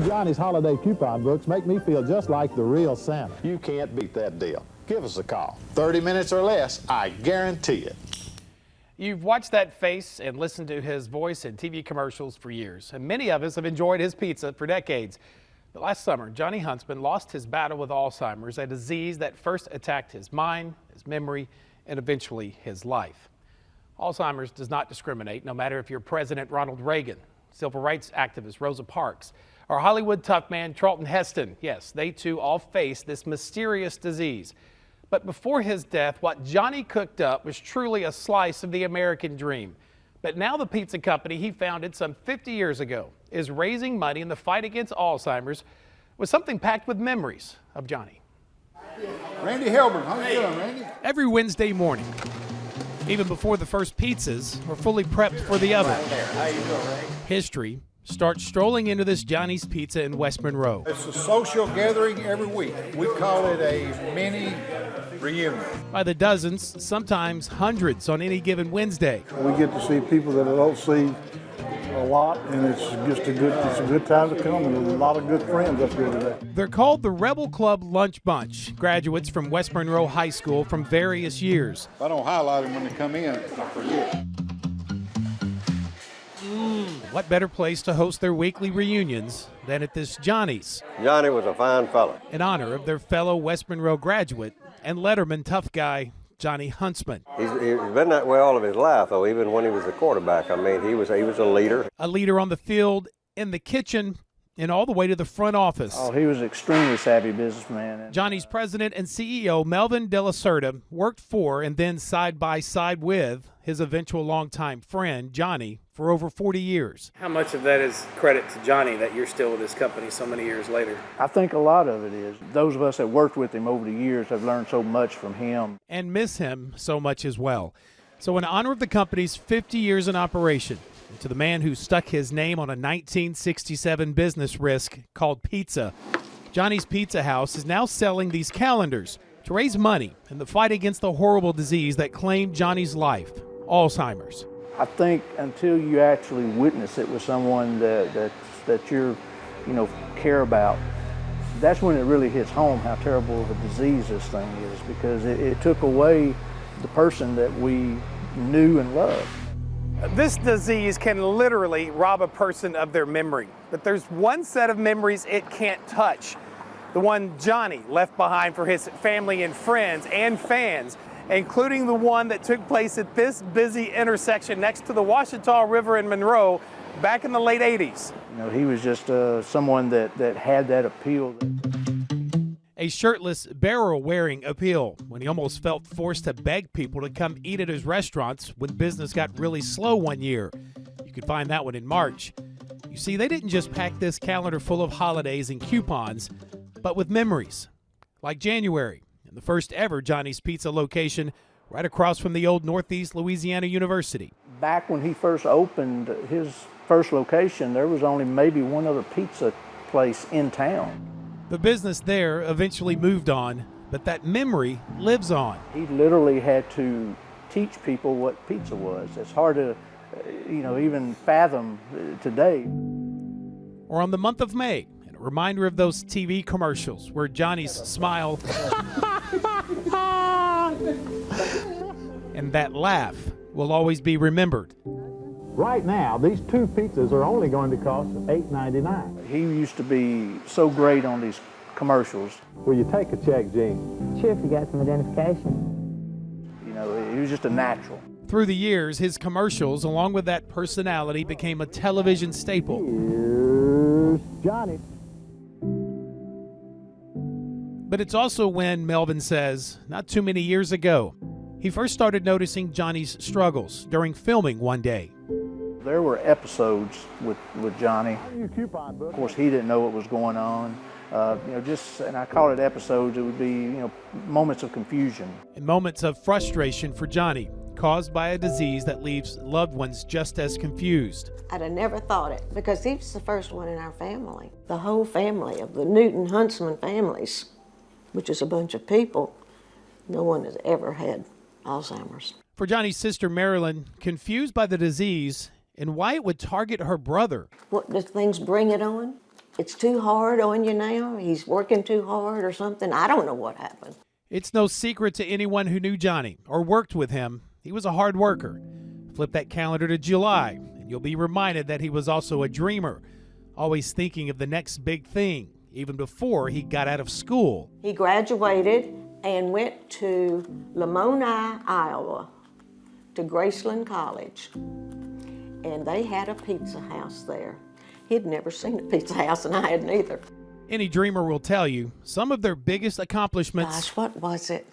Johnny's holiday coupon books make me feel just like the real Santa. You can't beat that deal. Give us a call. 30 minutes or less, I guarantee it. You've watched that face and listened to his voice in TV commercials for years, and many of us have enjoyed his pizza for decades. But last summer, Johnny Huntsman lost his battle with Alzheimer's, a disease that first attacked his mind, his memory, and eventually his life. Alzheimer's does not discriminate, no matter if you're President Ronald Reagan, civil rights activist Rosa Parks, or Hollywood tough man Charlton Heston. Yes, they too all face this mysterious disease. But before his death, what Johnny cooked up was truly a slice of the American dream. But now the pizza company he founded some 50 years ago is raising money in the fight against Alzheimer's with something packed with memories of Johnny. Randy Helbert, how you doing, Randy? Every Wednesday morning, even before the first pizzas are fully prepped for the oven, history starts strolling into this Johnny's Pizza in West Monroe. It's a social gathering every week. We call it a mini reunion. By the dozens, sometimes hundreds on any given Wednesday. We get to see people that I don't see a lot, and it's just a good time to come, and a lot of good friends up here today. They're called the Rebel Club Lunch Bunch, graduates from West Monroe High School from various years. If I don't highlight them when they come in, I forget. What better place to host their weekly reunions than at this Johnny's? Johnny was a fine fellow. In honor of their fellow West Monroe graduate and Letterman tough guy, Johnny Huntsman. He's been that way all of his life, though, even when he was a quarterback. I mean, he was a leader. A leader on the field, in the kitchen, and all the way to the front office. Oh, he was an extremely savvy businessman. Johnny's president and CEO, Melvin De La Cerda, worked for and then side by side with his eventual longtime friend, Johnny, for over 40 years. How much of that is credit to Johnny that you're still with this company so many years later? I think a lot of it is. Those of us that worked with him over the years have learned so much from him. And miss him so much as well. So in honor of the company's 50 years in operation, and to the man who stuck his name on a 1967 business risk called pizza, Johnny's Pizza House is now selling these calendars to raise money in the fight against the horrible disease that claimed Johnny's life, Alzheimer's. I think until you actually witness it with someone that you're, care about, that's when it really hits home how terrible of a disease this thing is, because it took away the person that we knew and loved. This disease can literally rob a person of their memory, but there's one set of memories it can't touch. The one Johnny left behind for his family and friends and fans, including the one that took place at this busy intersection next to the Ouachita River in Monroe back in the late 80s. He was just someone that had that appeal. A shirtless, barrel-wearing appeal when he almost felt forced to beg people to come eat at his restaurants when business got really slow one year. You could find that one in March. You see, they didn't just pack this calendar full of holidays and coupons, but with memories, like January, and the first ever Johnny's Pizza location right across from the old Northeast Louisiana University. Back when he first opened his first location, there was only maybe one other pizza place in town. The business there eventually moved on, but that memory lives on. He literally had to teach people what pizza was. It's hard to, even fathom today. Or on the month of May, and a reminder of those TV commercials where Johnny's smile and that laugh will always be remembered. Right now, these two pizzas are only going to cost $8.99. He used to be so great on these commercials. Will you take a check, Gene? Sure, if you got some identification. He was just a natural. Through the years, his commercials, along with that personality, became a television staple. Here's Johnny. But it's also when, Melvin says, not too many years ago, he first started noticing Johnny's struggles during filming one day. There were episodes with Johnny. Of course, he didn't know what was going on. And I call it episodes, it would be, moments of confusion. And moments of frustration for Johnny, caused by a disease that leaves loved ones just as confused. I'd have never thought it, because he was the first one in our family. The whole family of the Newton Huntsman families, which is a bunch of people, no one has ever had Alzheimer's. For Johnny's sister Marilyn, confused by the disease and why it would target her brother. What do things bring it on? it's too hard on you now. He's working too hard or something. I don't know what happened. It's no secret to anyone who knew Johnny or worked with him. He was a hard worker. Flip that calendar to July, and you'll be reminded that he was also a dreamer, always thinking of the next big thing, even before he got out of school. He graduated and went to Lamoni, Iowa, to Graceland College, and they had a pizza house there. He'd never seen a pizza house, and I hadn't either. Any dreamer will tell you some of their biggest accomplishments Gosh, what was it?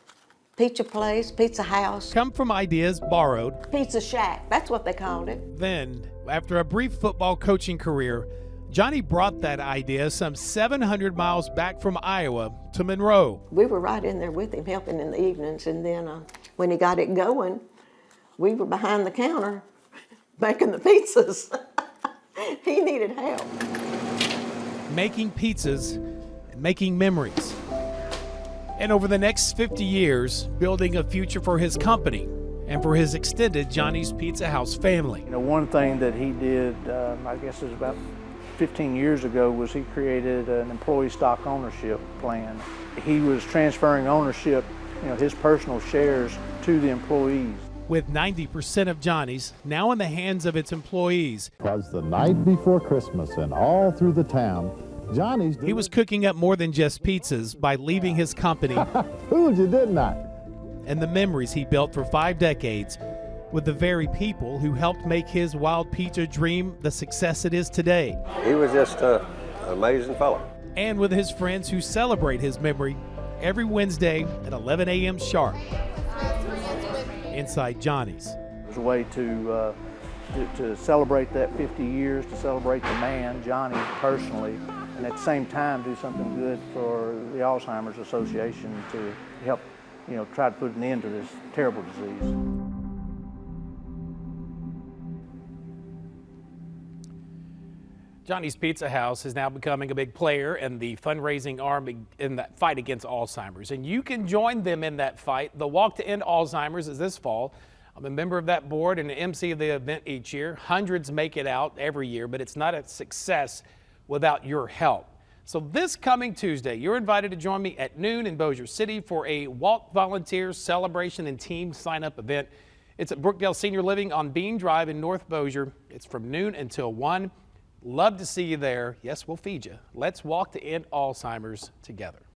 Pizza place, pizza house, come from ideas borrowed. pizza shack, that's what they called it. Then, after a brief football coaching career, Johnny brought that idea some 700 miles back from Iowa to Monroe. We were right in there with him, helping in the evenings, and then when he got it going, we were behind the counter making the pizzas. He needed help. Making pizzas and making memories. And over the next 50 years, building a future for his company and for his extended Johnny's Pizza House family. You know, one thing that he did, I guess it was about 15 years ago, was he created an employee stock ownership plan. He was transferring ownership, his personal shares to the employees. With 90% of Johnny's now in the hands of its employees. It was the night before Christmas, and all through the town, Johnny's... He was cooking up more than just pizzas by leaving his company. Fooled you, didn't I? And the memories he built for 5 decades with the very people who helped make his wild pizza dream the success it is today. He was just an amazing fellow. And with his friends who celebrate his memory every Wednesday at 11 a.m. sharp inside Johnny's. It was a way to celebrate that 50 years, to celebrate the man, Johnny, personally, and at the same time do something good for the Alzheimer's Association to help, try to put an end to this terrible disease. Johnny's Pizza House is now becoming a big player in the fundraising arm in that fight against Alzheimer's. And you can join them in that fight. The Walk to End Alzheimer's is this fall. I'm a member of that board and an MC of the event each year. Hundreds make it out every year, but it's not a success without your help. So this coming Tuesday, you're invited to join me at noon in Bossier City for a Walk Volunteers Celebration and Team Sign-Up event. It's at Brookdale Senior Living on Bean Drive in North Bossier. It's from noon until 1. Love to see you there. Yes, we'll feed you. Let's walk to end Alzheimer's together.